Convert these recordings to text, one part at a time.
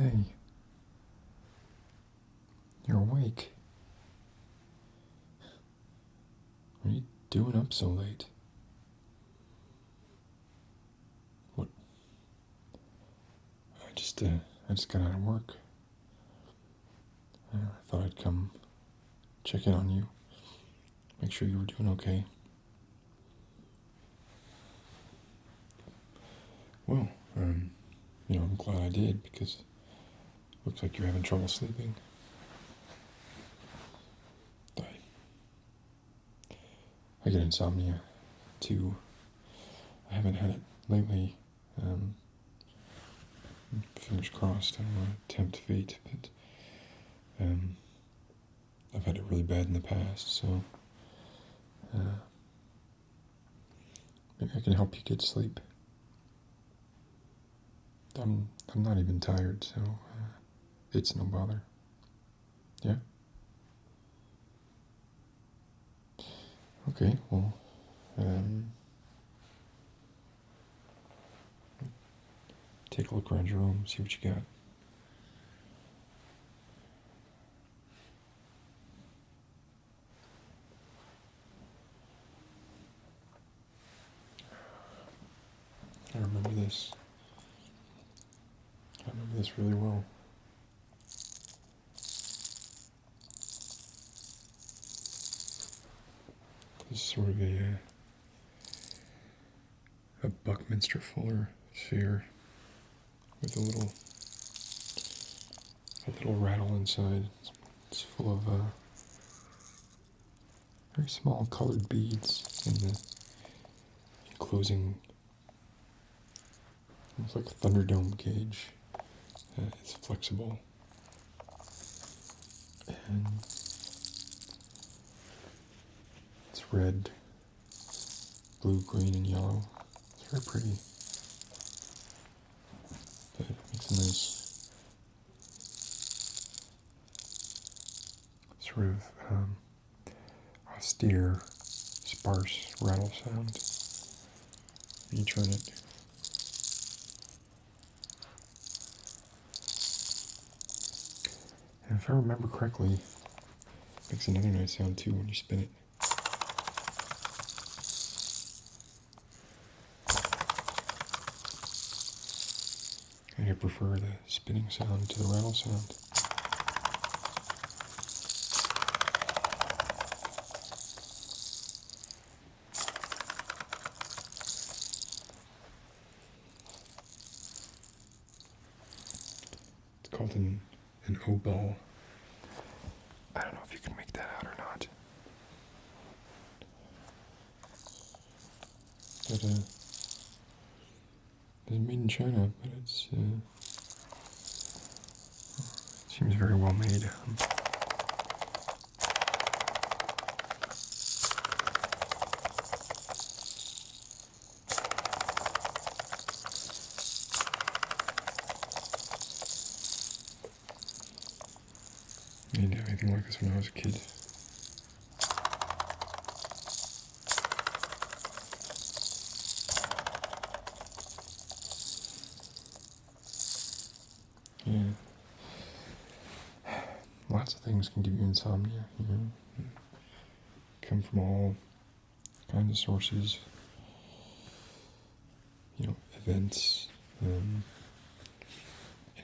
Hey, you're awake. What are you doing up so late? What? I just got out of work. I thought I'd come check in on you, make sure you were doing okay. Well, I'm glad I did because it looks like you're having trouble sleeping. I get insomnia too. I haven't had it lately. Fingers crossed, I don't want to tempt fate, but I've had it really bad in the past, so maybe I can help you get sleep. I'm not even tired, so it's no bother. Yeah? Okay, well, take a look around your room, see what you got. I remember this. I remember this really well. This is sort of a Buckminster Fuller sphere with a little rattle inside. It's full of very small colored beads in the enclosing, almost like a Thunderdome cage. It's flexible. And it's red, blue, green, and yellow. It's very pretty. But it makes a nice sort of austere, sparse rattle sound when you turn it. And if I remember correctly, it makes another nice sound too when you spin it. I prefer the spinning sound to the rattle sound. It's called an O-ball. I don't know if you can make that out or not. But it's made in China, but it seems very well made. I didn't have anything like this when I was a kid. Yeah. Lots of things can give you insomnia, Come from all kinds of sources. Events,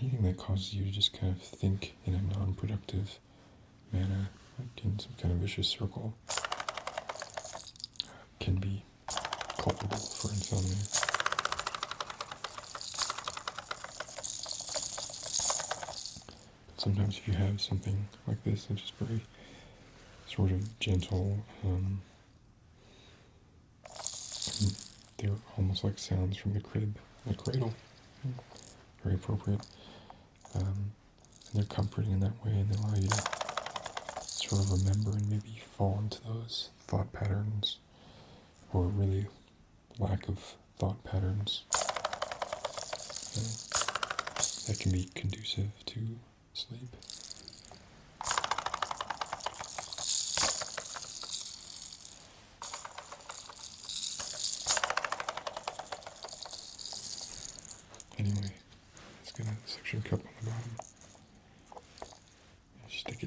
anything that causes you to just kind of think in a non-productive manner, like in some kind of vicious circle, can be culpable for insomnia. But sometimes if you have something like this that's just very sort of gentle, they're almost like sounds from the crib, the cradle, very appropriate. And they're comforting in that way, and they allow you to sort of remember and maybe fall into those thought patterns, or really lack of thought patterns that can be conducive to sleep. Anyway, let's get a suction cup on the bottom. stick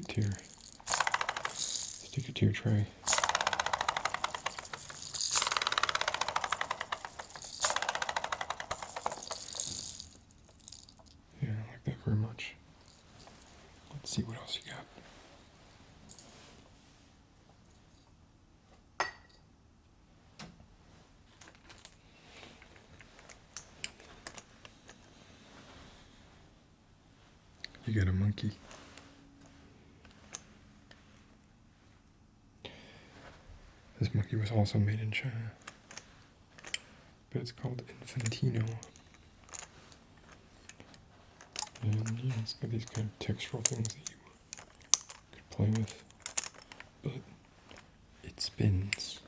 it to your tray. Yeah, I like that very much. Let's see what else you got. You got a monkey. This monkey was also made in China, but it's called Infantino. And yeah, it's got these kind of textural things that you could play with, but it spins.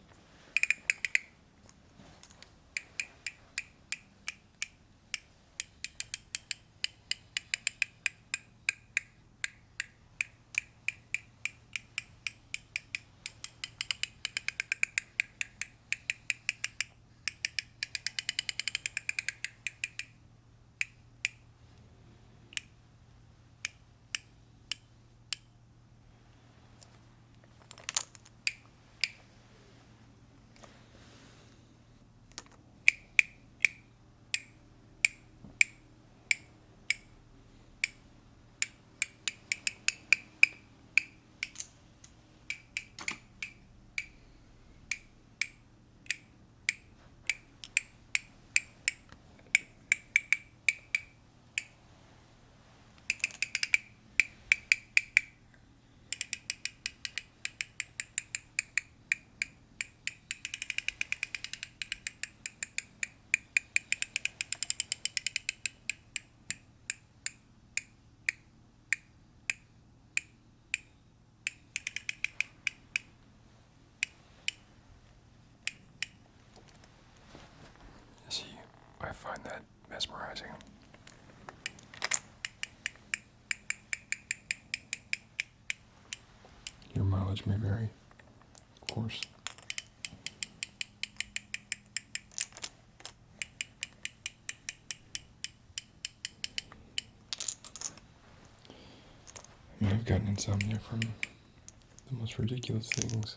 See, I find that mesmerizing. Your mileage may vary, of course. I mean, I've gotten insomnia from the most ridiculous things.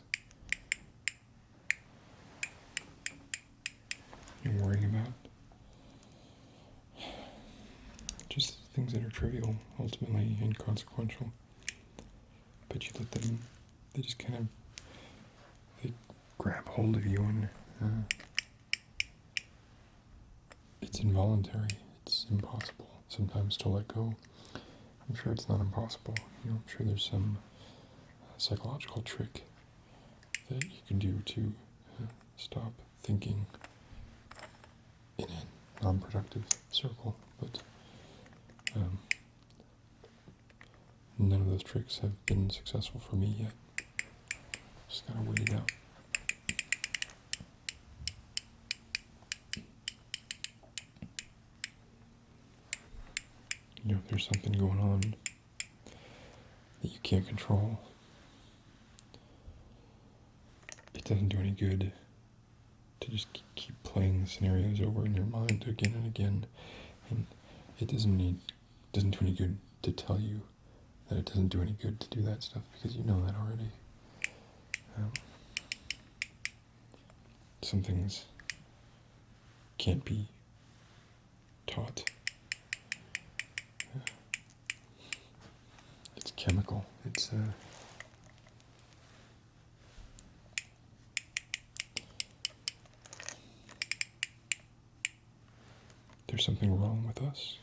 You're worrying about just things that are trivial, ultimately inconsequential. But you let them, they just kind of, they grab hold of you, and it's involuntary. It's impossible sometimes to let go. I'm sure it's not impossible. I'm sure there's some psychological trick that you can do to stop thinking in a non-productive circle, but none of those tricks have been successful for me yet. Just gotta wait it out. If there's something going on that you can't control, it doesn't do any good to just keep playing the scenarios over in your mind again and again. And it doesn't do any good to tell you that it doesn't do any good to do that stuff, because you know that already. Some things can't be taught. It's chemical. It's there's something wrong with us.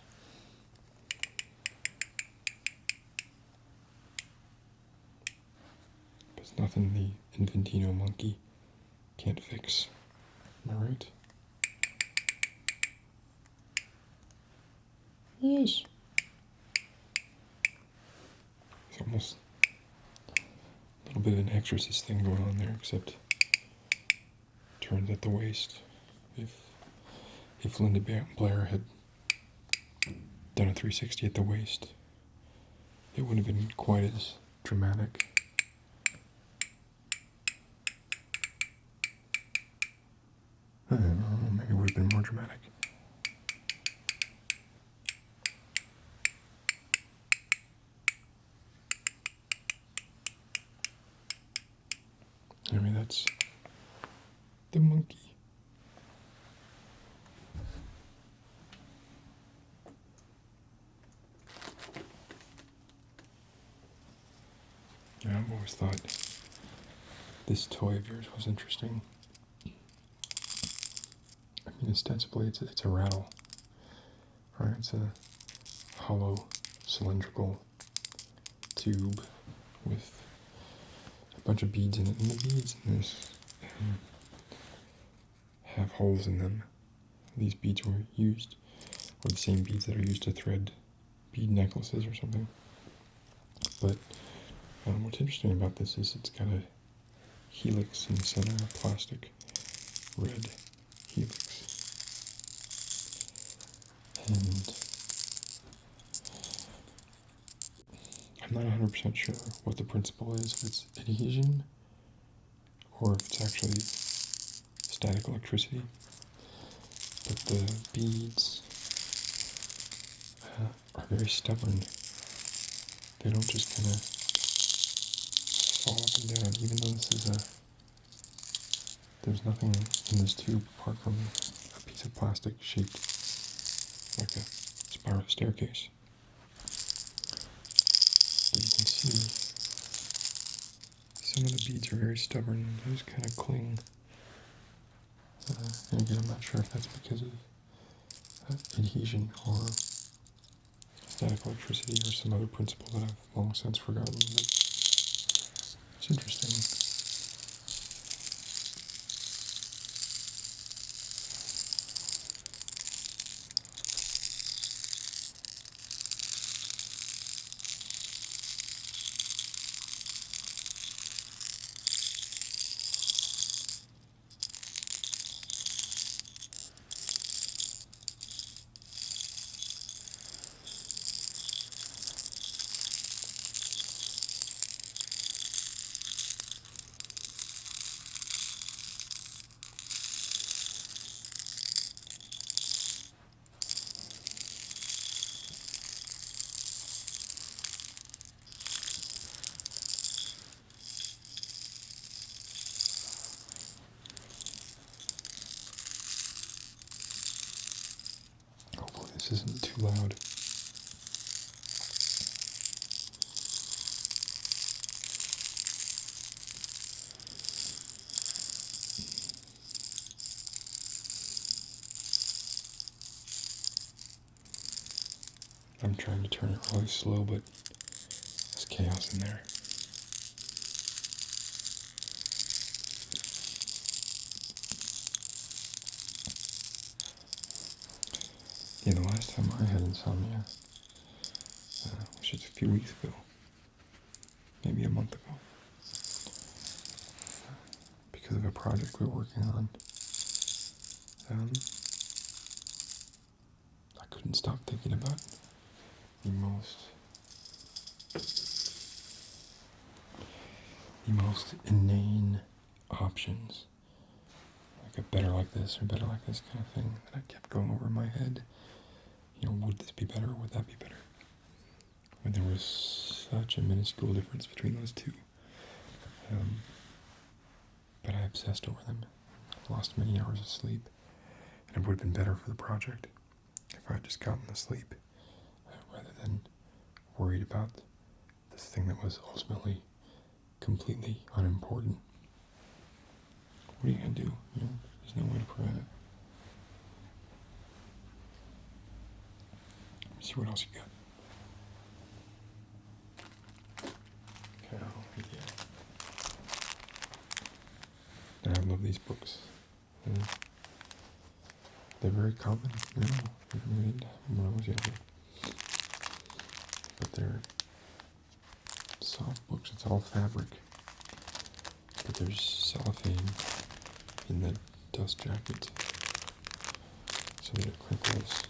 But it's nothing the Infantino monkey can't fix. Am I right? Yes. It's almost a little bit of an exorcist thing going on there, except turned at the waist. If Linda Blair had done a 360 at the waist, it wouldn't have been quite as dramatic. I don't know, maybe it would have been more dramatic. that's the monkey. Yeah, I've always thought this toy of yours was interesting. I mean, ostensibly it's a rattle, right? It's a hollow cylindrical tube with a bunch of beads in it, and the beads in this have holes in them. These beads were used, or the same beads that are used to thread bead necklaces or something. But what's interesting about this is it's got a helix in the center, a plastic red helix. And I'm not 100% sure what the principle is, if it's adhesion or if it's actually static electricity. But the beads are very stubborn. They don't just kind of fall up and down, even though there's nothing in this tube apart from a piece of plastic shaped like a spiral staircase. But you can see some of the beads are very stubborn. They just kind of cling. And again, I'm not sure if that's because of adhesion or static electricity or some other principle that I've long since forgotten. But it's interesting. Hopefully this isn't too loud. I'm trying to turn it really slow, but there's chaos in there. Yeah, the last time I had insomnia, which was a few weeks ago, maybe a month ago, because of a project we were working on, I couldn't stop thinking about the most inane options, like a better like this or better like this kind of thing that I kept going over in my head. You know, would this be better? Would that be better? When there was such a minuscule difference between those two. But I obsessed over them. Lost many hours of sleep. And it would have been better for the project if I had just gotten the sleep rather than worried about this thing that was ultimately completely unimportant. What are you going to do? You know, there's no way to prevent it. Let me see what else you got. Okay, yeah. I love these books. They're very common, you know, you can read when I was younger. But they're soft books, it's all fabric. But there's cellophane in the dust jacket so that it crinkles.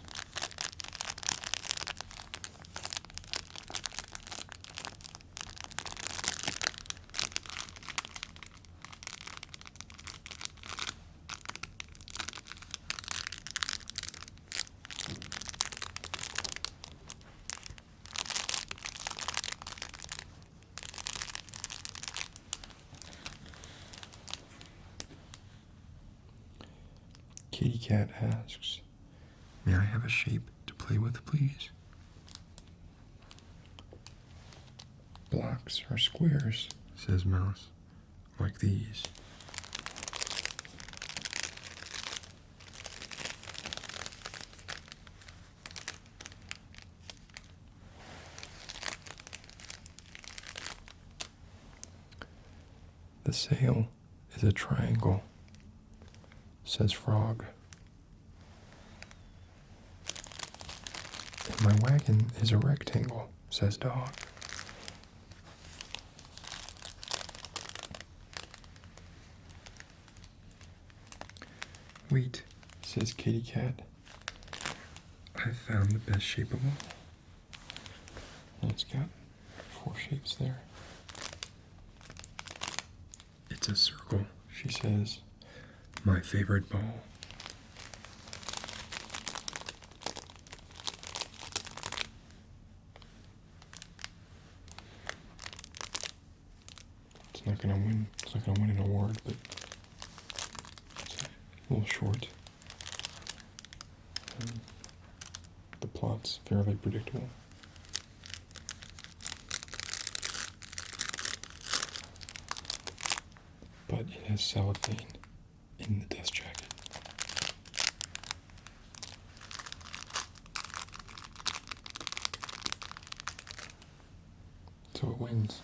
kitty cat asks, "May I have a shape to play with, please?" "Blocks are squares," says Mouse, "like these." "The sail is a triangle," says Frog. "And my wagon is a rectangle," says Dog. "Wait," says Kitty Cat, "I've found the best shape of all." And it's got 4 shapes there. "It's a circle," she says, "my favorite ball." It's not gonna win. It's not gonna win an award, but it's a little short. The plot's fairly predictable. But it has cellophane in the dust jacket. So it wins.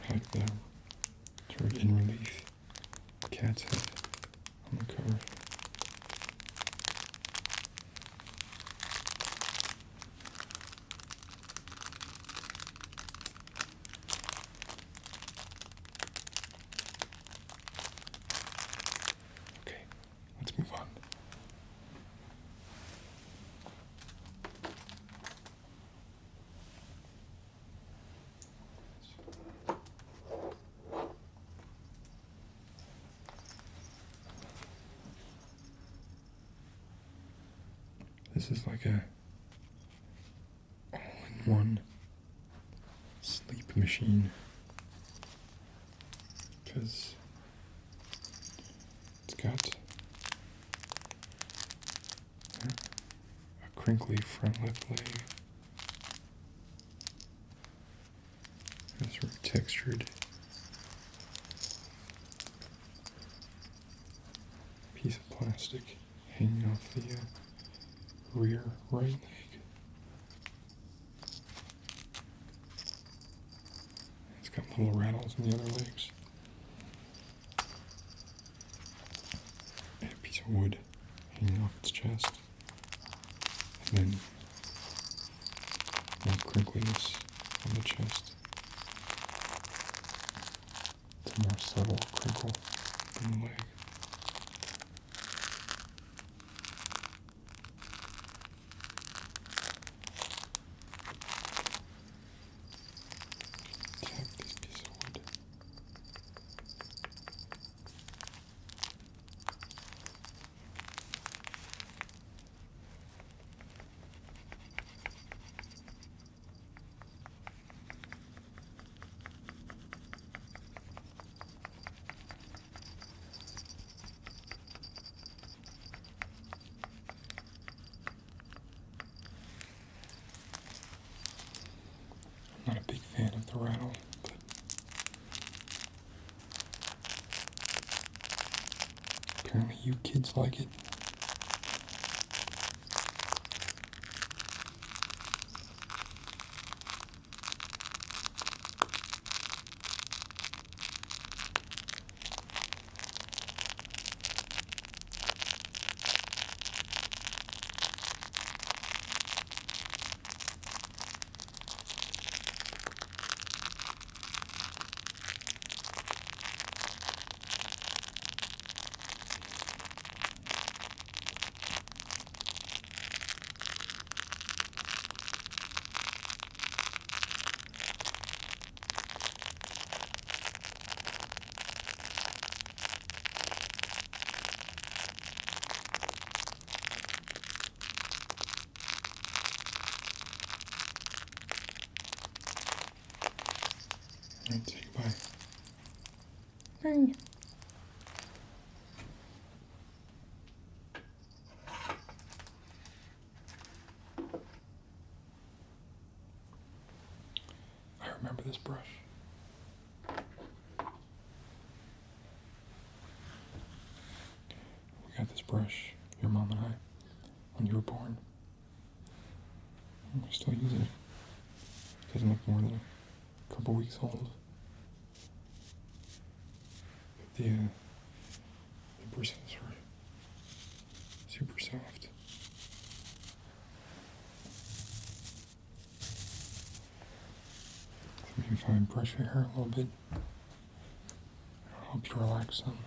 Like the sort of in relief cat's head on the cover. Okay, let's move on. This is like a all-in-one sleep machine, because it's got a crinkly front left leg, a sort of textured piece of plastic hanging off the rear right leg. It's got little rattles in the other legs. And a piece of wood hanging off its chest. And then more crinkliness on the chest. It's a more subtle crinkle on the leg. Not a big fan of the rattle, but Apparently you kids like it. Alright, say goodbye. Bye. I remember this brush. We got this brush, your mom and I, when you were born. And we still use it. It doesn't look more than a couple weeks old. But the bristles are super soft. So if I brush your hair a little bit, it'll help you relax some.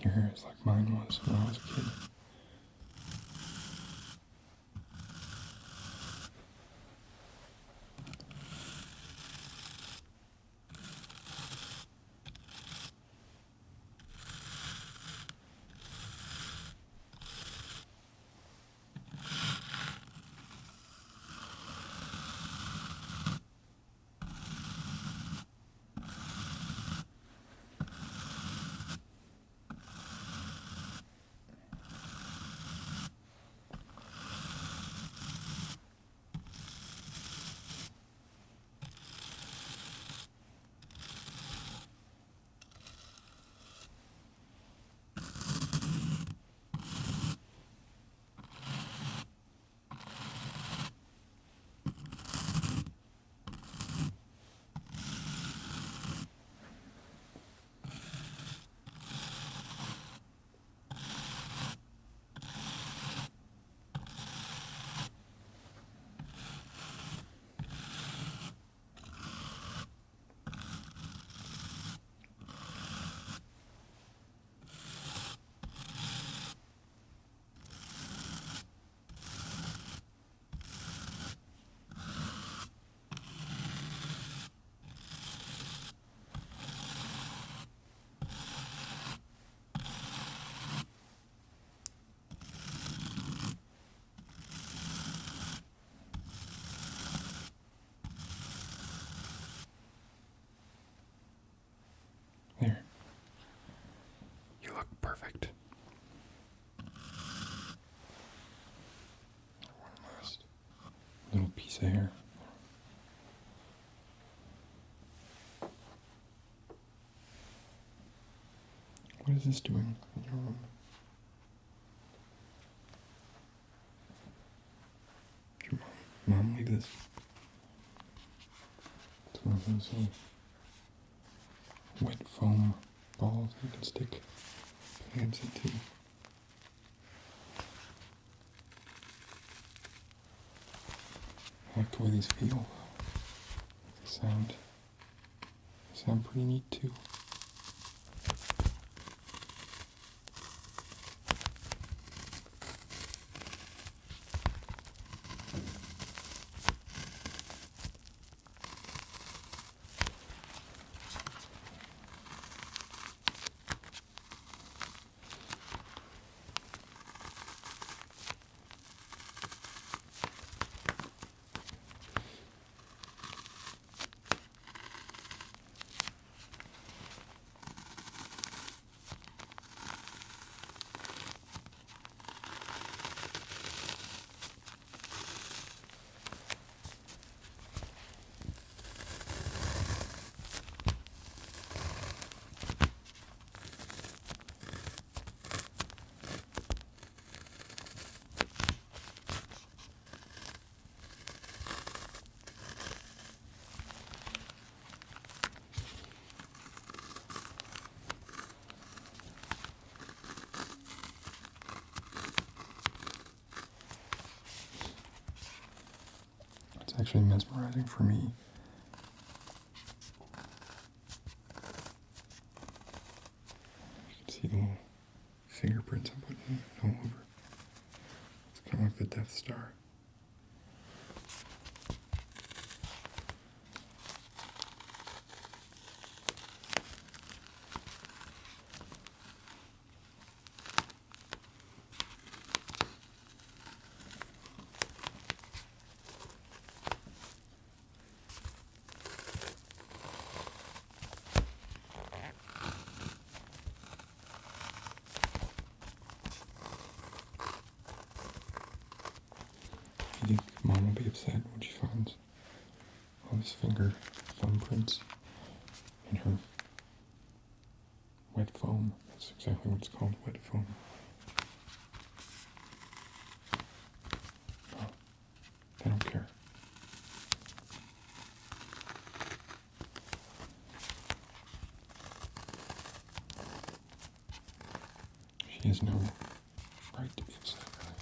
Your hair is like mine was when I was a kid. There. You look perfect. One last little piece of hair. What is this doing in your room? Did your mom leave this? It's one of those wet foam balls you can stick pads into. I like the way these feel. They sound pretty neat too. actually mesmerizing for me. You can see the little fingerprints I'm putting all over. It's kind of like the Death Star. I think Mom will be upset when she finds all these finger thumbprints in her wet foam. That's exactly what it's called, wet foam. Oh, I don't care. She has no right to be upset, really.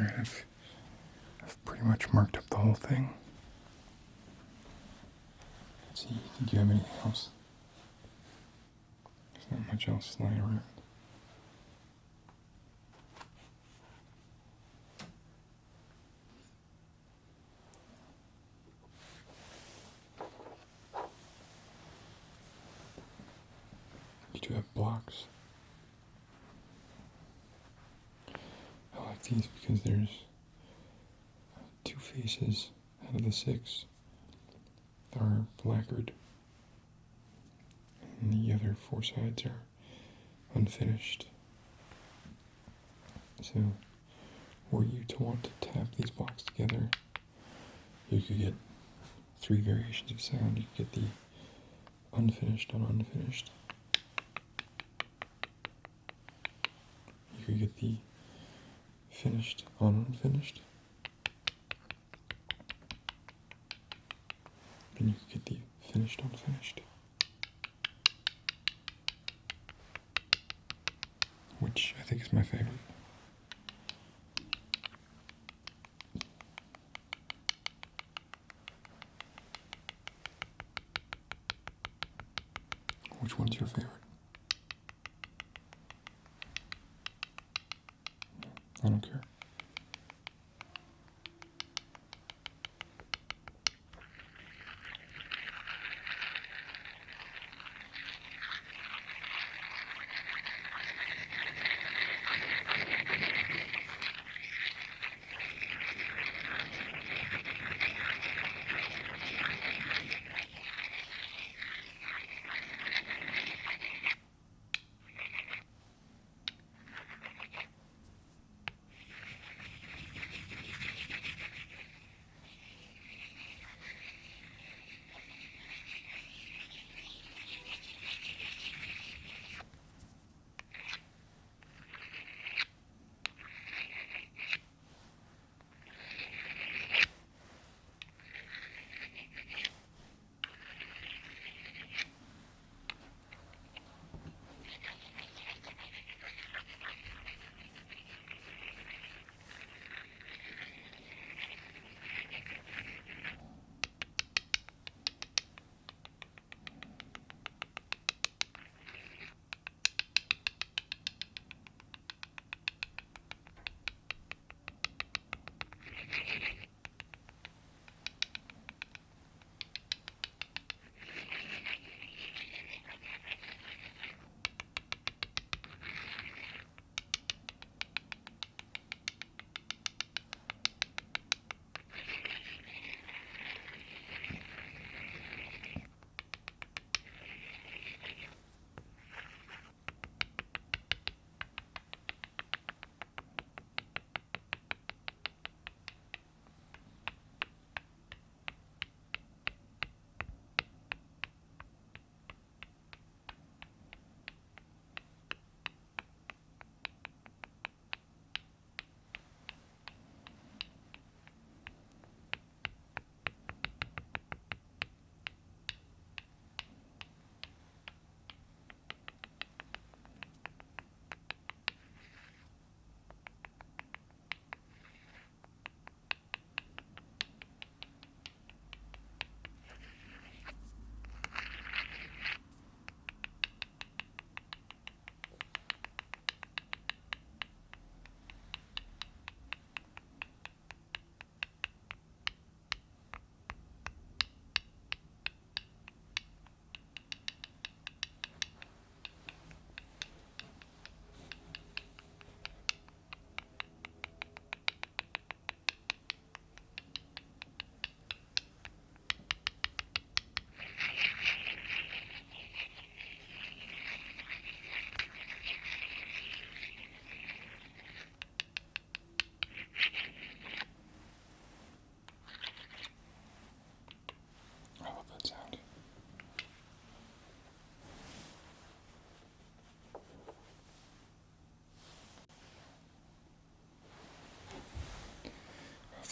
Alright, I've pretty much marked up the whole thing. Let's see, think you have anything else? There's not much else lying around. You do have blocks. I like these because there's 2 faces out of the 6 that are lacquered, and the other 4 sides are unfinished. So, were you to want to tap these blocks together, you could get 3 variations of sound. You could get the unfinished on unfinished. You could get the finished on unfinished. And you could get the finished unfinished. Which I think is my favorite. Which one's your favorite? I don't care.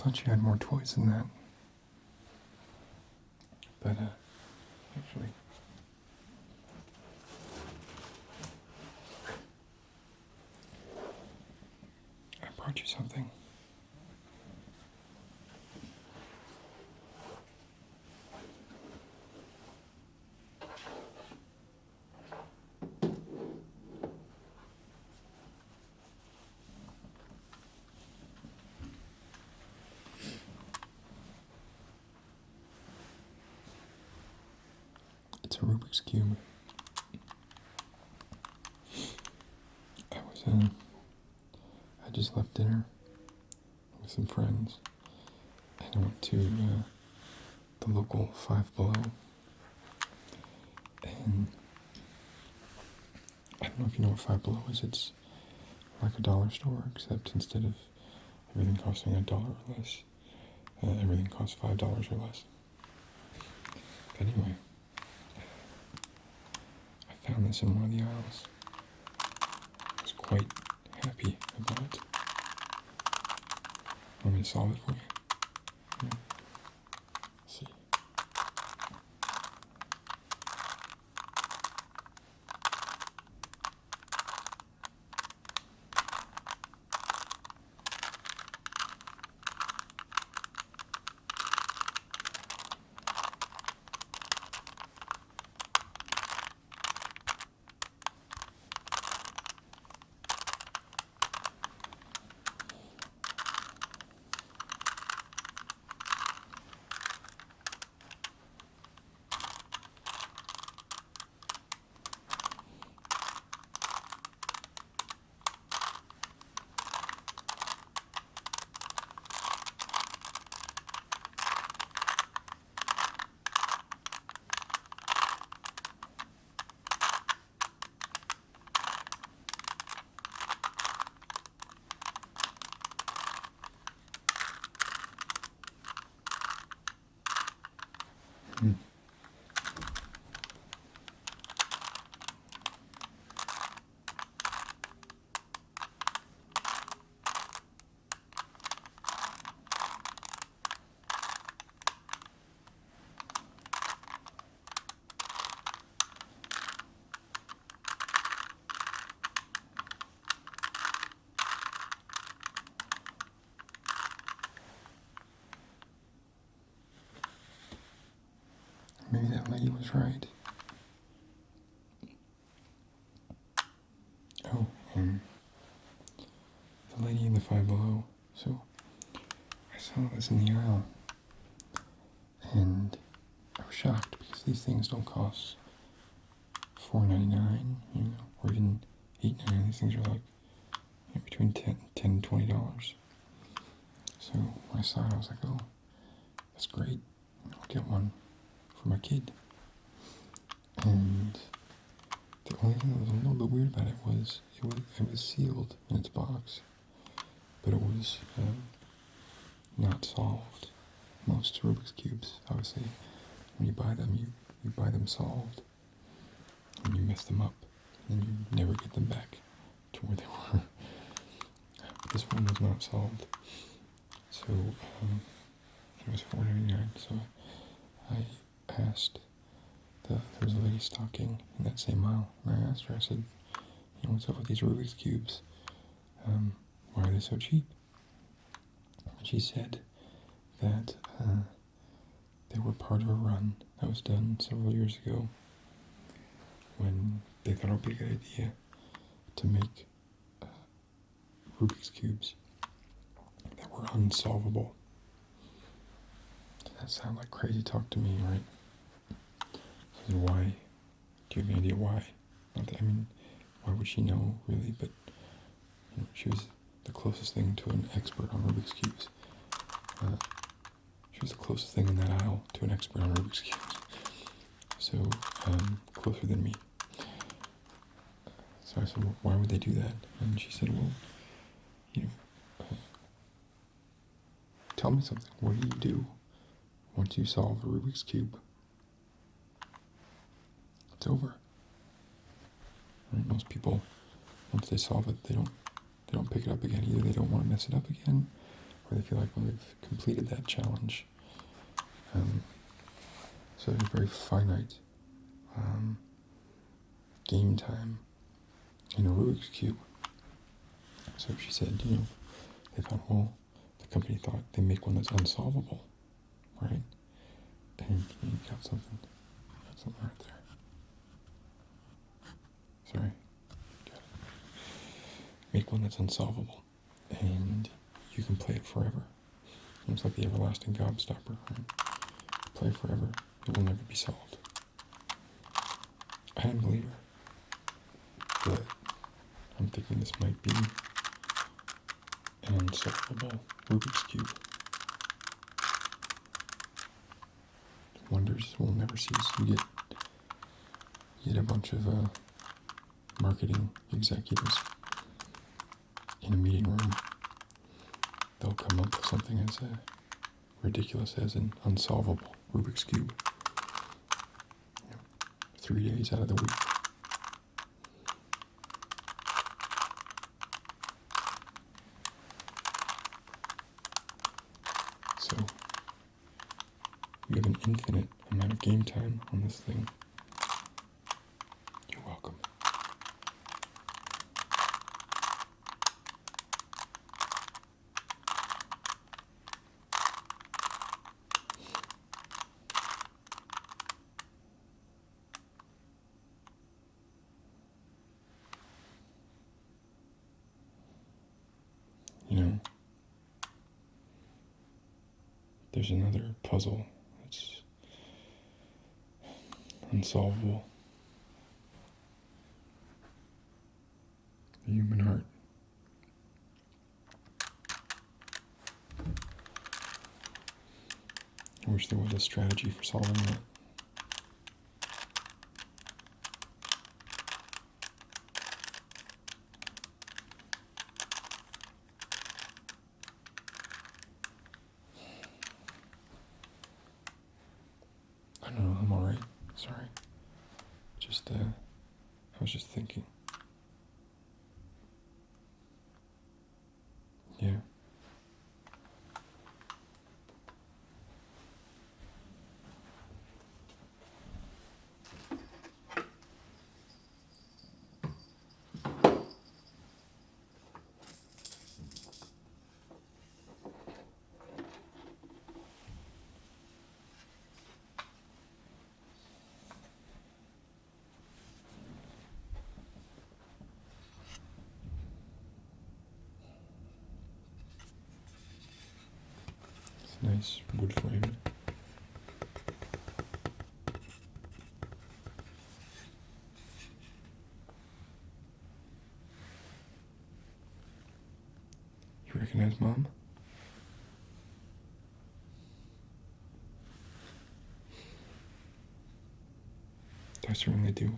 thought you had more toys than that. But, actually, I brought you something. It's a Rubik's Cube. I just left dinner with some friends, and I went to the local Five Below, and I don't know if you know what Five Below is. It's like a dollar store, except instead of everything costing $1 or less, everything costs $5 or less. But anyway, I found this in one of the aisles. I was quite happy about it. Want me to solve it for you? Yeah. Let's see. Hmm. Maybe that lady was right. Oh, the lady in the Five Below. So, I saw this in the aisle, and I was shocked because these things don't cost $4.99, or even $8.99. These things are like between $10 and $20. So when I saw it, I was like, oh, that's great. I'll get one for my kid. And the only thing that was a little bit weird about it was it was sealed in its box, but it was not solved. Most Rubik's Cubes, obviously, when you buy them, you buy them solved, and you mess them up, and you never get them back to where they were. But this one was not solved, so it was $4.99. So I asked. There was a lady stocking in that same aisle, and I asked her, I said, what's up with these Rubik's Cubes? Why are they so cheap? And she said that they were part of a run that was done several years ago when they thought it would be a good idea to make Rubik's Cubes that were unsolvable. Does that sound like crazy talk to me, right? Why? Do you have any idea why? Not that, why would she know, really? But she was the closest thing to an expert on Rubik's Cubes. She was the closest thing in that aisle to an expert on Rubik's Cubes. So, closer than me. So I said, well, why would they do that? And she said, well, tell me something. What do you do once you solve a Rubik's Cube? It's over. Right? Most people, once they solve it, they don't pick it up again. Either they don't want to mess it up again, or they feel like, well, they've completed that challenge. So there's very finite game time in a Rubik's Cube. So she said, they thought, well, the company thought they make one that's unsolvable, right? And you got something right there. Sorry. Got it. Make one that's unsolvable, and you can play it forever. It's like the everlasting gobstopper, right? Play it forever, it will never be solved. I didn't believe her, but I'm thinking this might be an unsolvable Rubik's Cube. Wonders will never cease. You get a bunch of marketing executives in a meeting room. They'll come up with something as ridiculous as an unsolvable Rubik's Cube. 3 days out of the week. So, you have an infinite amount of game time on this thing. You're welcome. There's another puzzle that's unsolvable. The human heart. I wish there was a strategy for solving that. I don't know, I'm alright. Sorry. I was just thinking. Yeah. It's a nice wood frame. You recognize Mom? I certainly do.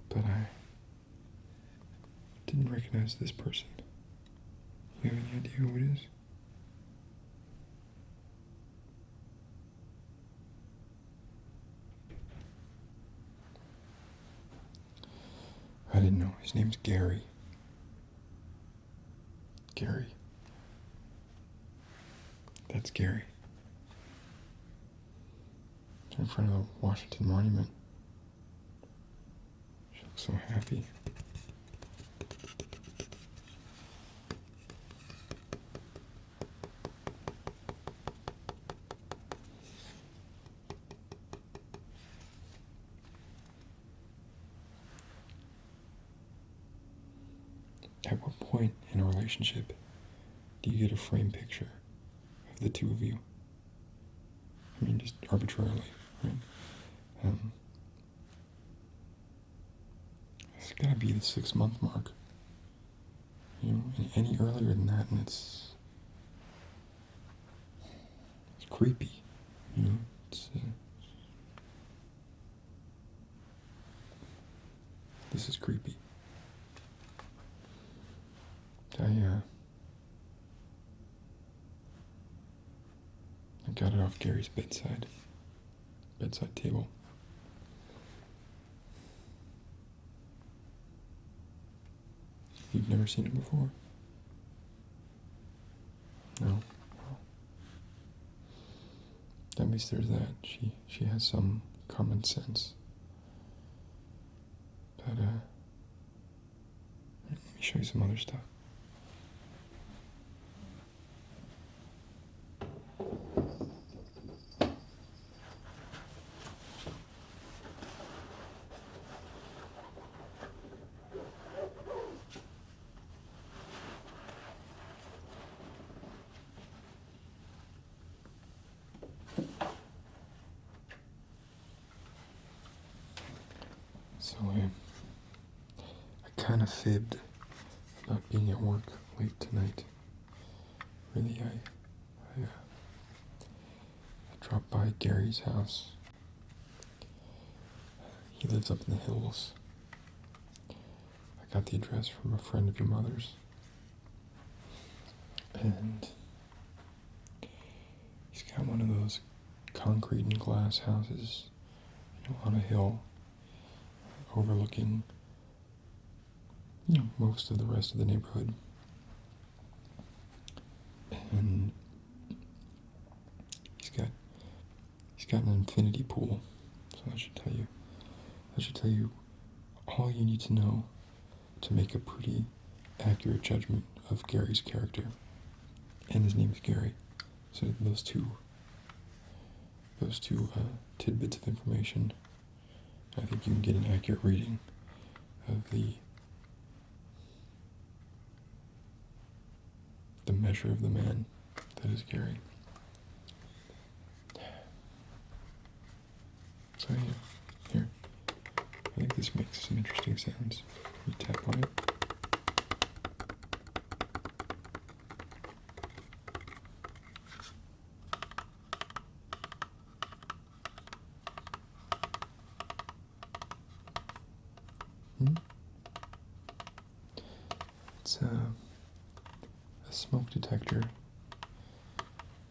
But I didn't recognize this person. You have any idea who it is? I didn't know. His name's Gary. Gary. That's Gary. In front of the Washington Monument. She looks so happy. At what point in a relationship do you get a frame picture of the two of you? I mean, just arbitrarily, right? It's gotta be the 6-month mark. Any earlier than that, and it's creepy. This is creepy. I got it off Gary's bedside table. You've never seen it before? No. At least there's that. She has some common sense. But let me show you some other stuff. So I kind of fibbed about being at work late tonight. Really, I dropped by Gary's house. He lives up in the hills. I got the address from a friend of your mother's. And he's got one of those concrete and glass houses, on a hill, overlooking, most of the rest of the neighborhood. And he's got an infinity pool. So that should tell you all you need to know to make a pretty accurate judgment of Gary's character. And his name is Gary. So those two tidbits of information, I think you can get an accurate reading of the measure of the man that is Gary. So yeah, here. I think this makes some interesting sounds. You tap on it. It's a smoke detector,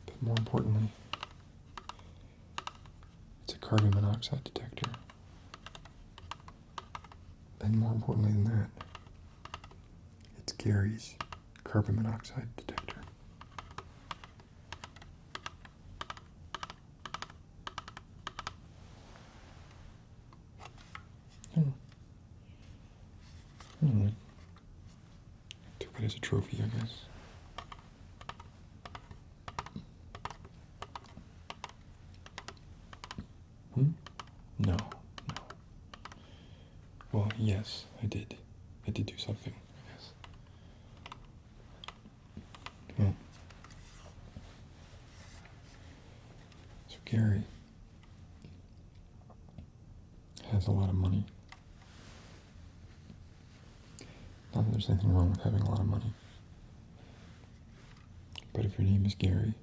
but more importantly, it's a carbon monoxide detector. And more importantly than that, it's Gary's carbon monoxide detector. Anyway, took it as a trophy, I guess. No. Well, yes, I did. I did do something, I guess. Well, so Gary has a lot of money. Not that there's anything wrong with having a lot of money. But if your name is Gary,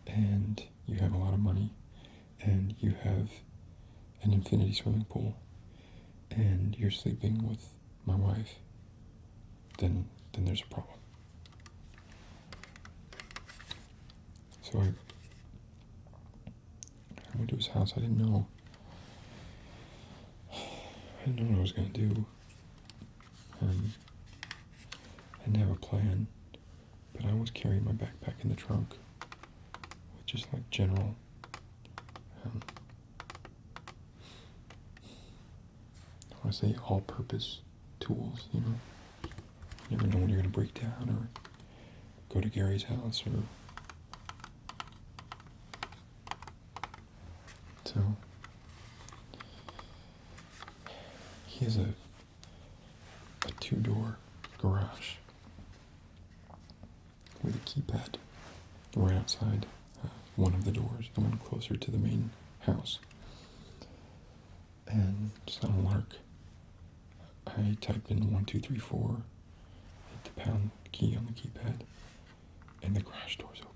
and you have a lot of money, and you have an infinity swimming pool, and you're sleeping with my wife, then there's a problem. So I went to his house. I didn't know what I was going to do. I didn't have a plan, but I always carry my backpack in the trunk with just like general I want to say all-purpose tools, You never know when you're going to break down or go to Gary's house or... So, he has a two-door garage with a keypad right outside one of the doors, the one closer to the main house. And just on a lark, I typed in 1234, hit the pound key on the keypad, and the garage door's open.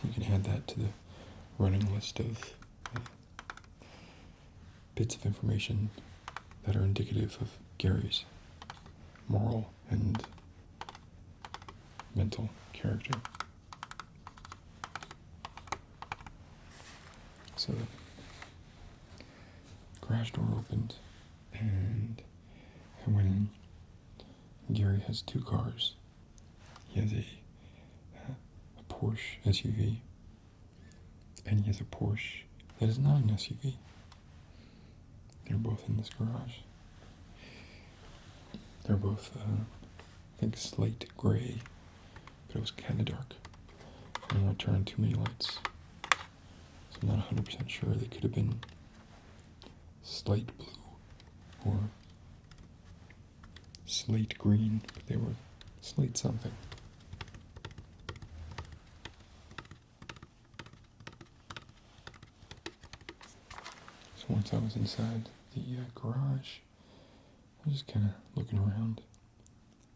You can add that to the running list of bits of information that are indicative of Gary's moral and mental character. So the garage door opened, And I went in. Gary has 2 cars. He has a Porsche SUV, and he has a Porsche that is not an SUV. They're both in this garage. They're both, I think, slate gray, but it was kind of dark. I didn't want to turn on too many lights, so I'm not 100% sure. They could have been slate blue or slate green, but they were slate something. So once I was inside the garage, I was just kind of looking around,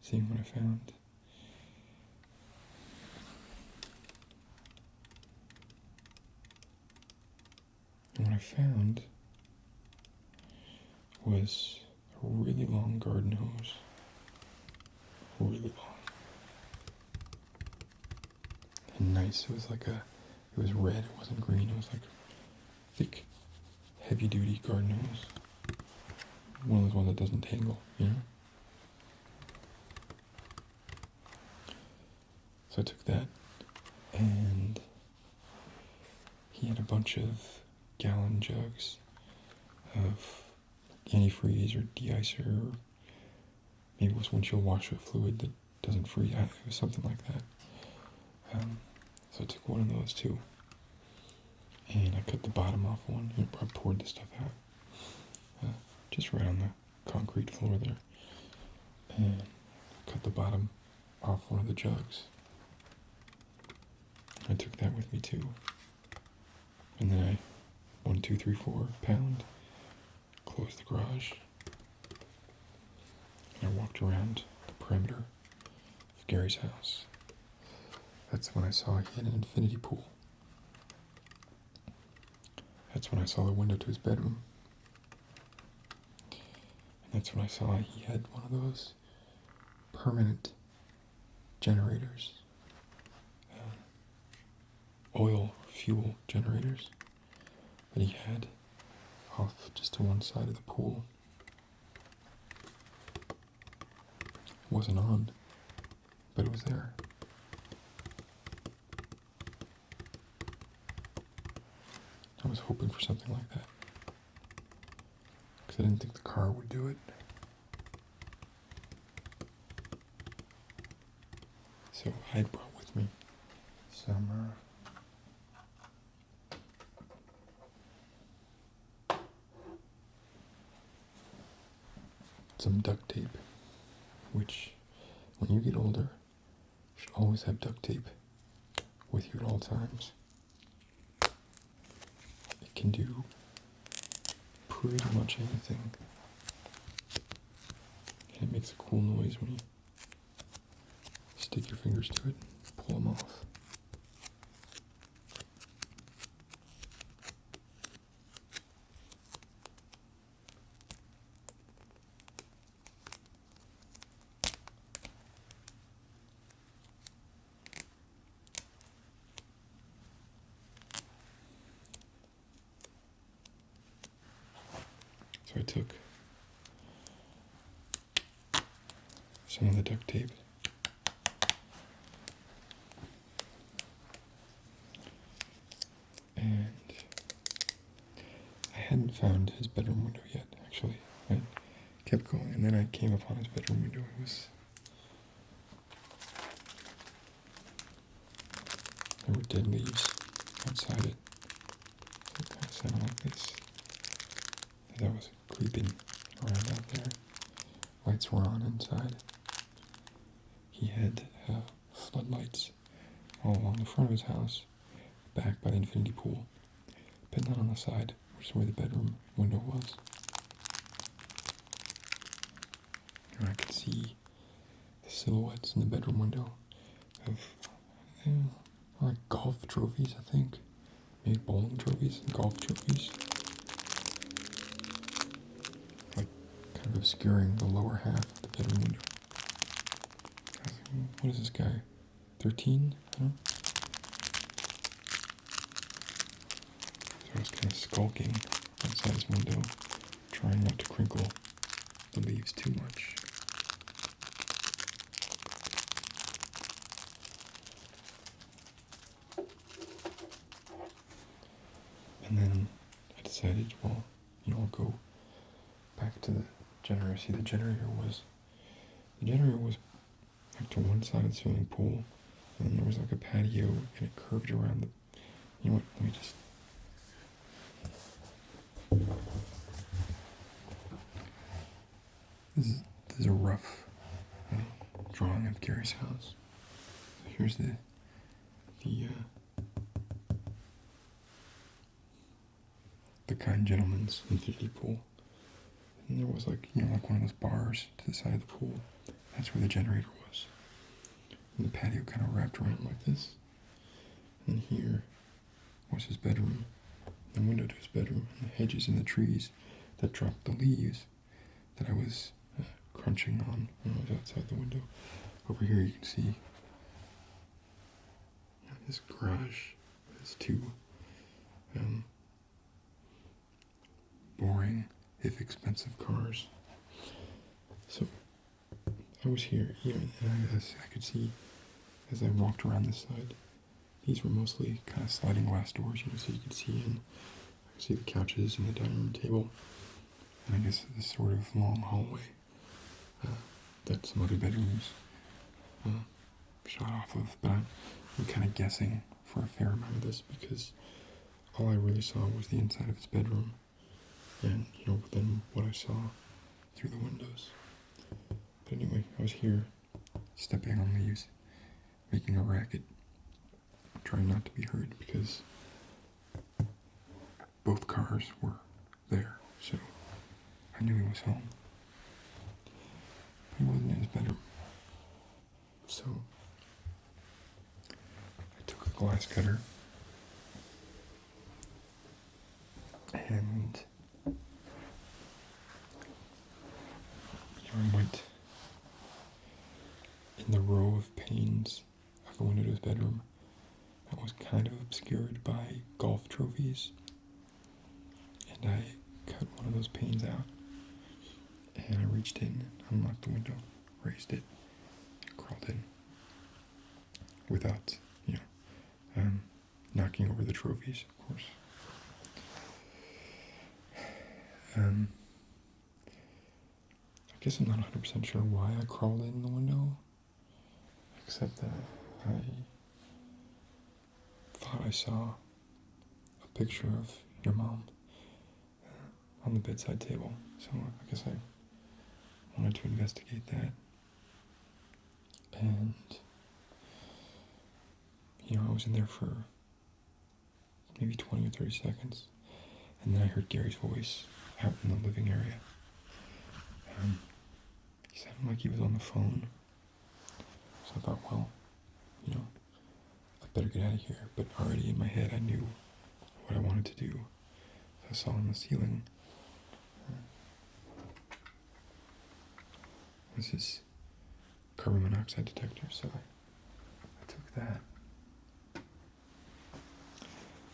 seeing what I found. And what I found was a really long garden hose. Really long. And nice. It was like it was red, it wasn't green, it was like thick, heavy duty garden hose. One of those ones that doesn't tangle, you know? So I took that, and he had a bunch of gallon jugs of antifreeze or de-icer, or maybe it was windshield washer fluid that doesn't freeze. It was something like that. So I took one of those too, and I cut the bottom off one. I poured the stuff out, just right on the concrete floor there, and cut the bottom off one of the jugs. I took that with me too, and then I 1, 2, 3, 4 pound, closed the garage, and I walked around the perimeter of Gary's house. That's when I saw he had an infinity pool. That's when I saw the window to his bedroom. And that's when I saw he had one of those permanent generators, oil fuel generators, that he had off just to one side of the pool. It wasn't on, but it was there. I was hoping for something like that, because I didn't think the car would do it. So I had brought with me some duct tape, which when you get older, you should always have duct tape with you at all times. It can do pretty much anything, and it makes a cool noise when you stick your fingers to it, pull them off. So I took some of the duct tape, and I hadn't found his bedroom window yet, actually. I kept going, and then I came upon his bedroom window. There were dead leaves outside it. It kind of sounded like this. As I was creeping around out there. Lights were on inside. He had floodlights all along the front of his house, back by the infinity pool, but not on the side, which is where the bedroom window was. And I could see the silhouettes in the bedroom window of like golf trophies, I think. Maybe bowling trophies and golf trophies. Like, kind of obscuring the lower half of the bedroom window. I was like, what is this guy? 13? Huh? So I was kind of skulking outside his window, trying not to crinkle the leaves too much. And then I decided, well, I'll go back to the generator. See, the generator was like to one side of the swimming pool, and then there was like a patio, and it curved around the. You know what? Let me just. This is a rough drawing of Gary's house. So here's the kind gentleman's infinity pool. And there was like like one of those bars to the side of the pool. That's where the generator was. And the patio kind of wrapped around like this. And here was his bedroom, the window to his bedroom, and the hedges and the trees that dropped the leaves that I was crunching on when I was outside the window. Over here you can see this garage has two boring, if expensive cars. So I was here, and I could see as I walked around this side, these were mostly kind of sliding glass doors, so you could see in. I could see the couches and the dining room table, and I guess this sort of long hallway that some other bedrooms shot off of. But I'm kind of guessing for a fair amount of this because all I really saw was the inside of his bedroom, and then what I saw through the windows. But anyway, I was here stepping on leaves, making a racket, trying not to be heard because both cars were there, so I knew he was home. But he wasn't in his bedroom. So I took a glass cutter and I went in the row of panes of the window to his bedroom that was kind of obscured by golf trophies, and I cut one of those panes out, and I reached in and unlocked the window, raised it, and crawled in without, knocking over the trophies, of course. I guess I'm not 100% sure why I crawled in the window, except that I thought I saw a picture of your mom on the bedside table, so I guess I wanted to investigate that. And I was in there for maybe 20 or 30 seconds, and then I heard Gary's voice out in the living area. He sounded like he was on the phone, so I thought, well, I better get out of here. But already in my head I knew what I wanted to do. So I saw on the ceiling was this carbon monoxide detector, so I took that.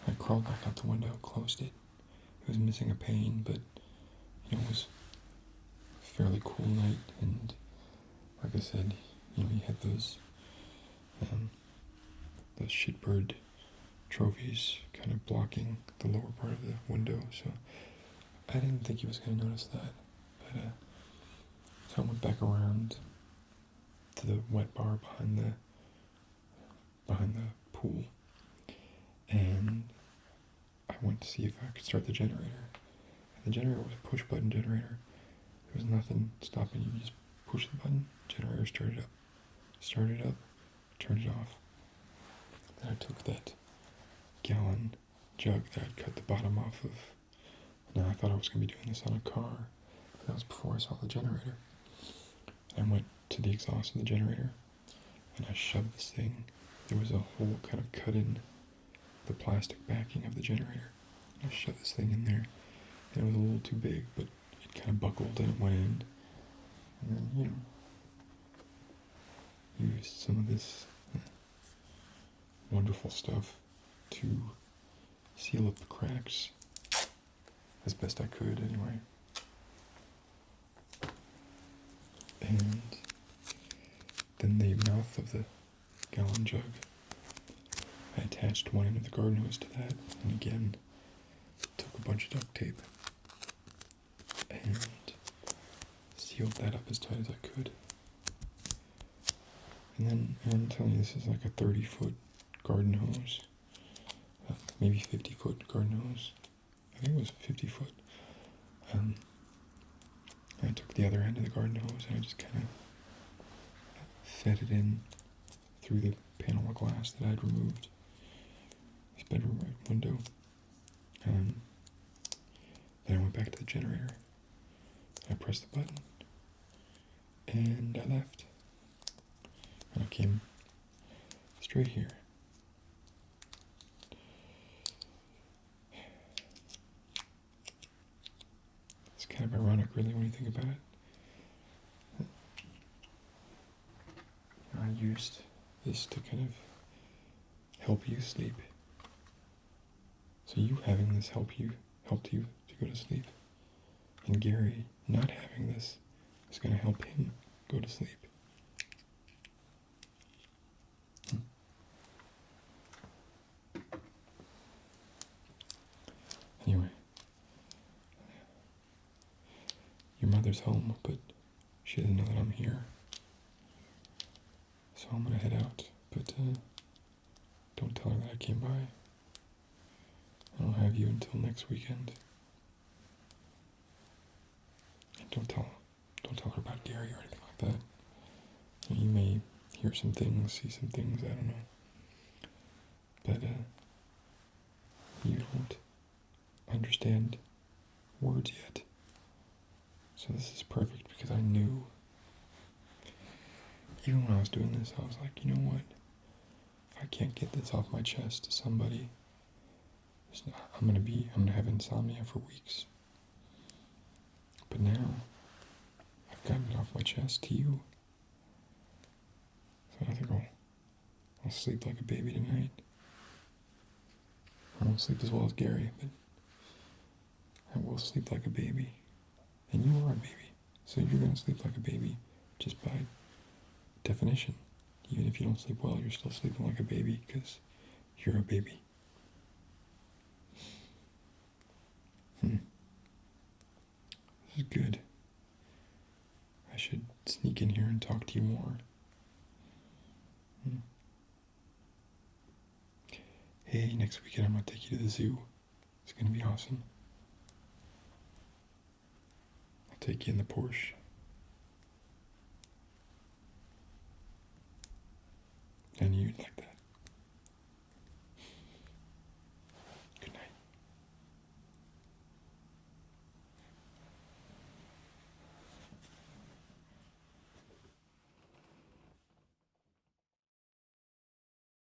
I crawled back out the window, closed it. It was missing a pane, but it was a fairly cool night, and like I said, he had those shitbird trophies kind of blocking the lower part of the window, so I didn't think he was going to notice that. But so I went back around to the wet bar behind the pool, and I went to see if I could start the generator. And the generator was a push-button generator. There was nothing stopping you. You just push the button, generator started up, turned it off. Then I took that gallon jug that I'd cut the bottom off of. Now I thought I was going to be doing this on a car, but that was before I saw the generator. I went to the exhaust of the generator, and I shoved this thing. There was a hole kind of cut in the plastic backing of the generator. I shoved this thing in there, and it was a little too big, but it kind of buckled and it went in. And then, used some of this wonderful stuff to seal up the cracks as best I could, anyway. length of the gallon jug. I attached one end of the garden hose to that, and again, took a bunch of duct tape and sealed that up as tight as I could. And then, I'm telling you, this is like a 30-foot garden hose, maybe 50-foot garden hose. I think it was 50 foot. I took the other end of the garden hose and I just kind of fed it in through the panel of glass that I had removed. This bedroom right window. Then I went back to the generator. I pressed the button and I left. And I came straight here. It's kind of ironic, really, when you think about it. I used this to kind of help you sleep. So you having this helped you to go to sleep. And Gary not having this is going to help him go to sleep. Anyway, your mother's home, but she doesn't know that I'm here. So I'm gonna head out, but don't tell her that I came by. I'll have you until next weekend. And don't tell her about Gary or anything like that. You may hear some things, see some things, I don't know. But you don't understand words yet. So this is perfect because I knew, even when I was doing this, I was like, you know what? If I can't get this off my chest to somebody, I'm gonna have insomnia for weeks. But now, I've gotten it off my chest to you. So I think I'll sleep like a baby tonight. I won't sleep as well as Gary, but I will sleep like a baby. And you are a baby, so you're gonna sleep like a baby just by definition. Even if you don't sleep well, you're still sleeping like a baby because you're a baby. This is good. I should sneak in here and talk to you more. Hey, next weekend I'm gonna take you to the zoo. It's gonna be awesome. I'll take you in the Porsche. And you'd like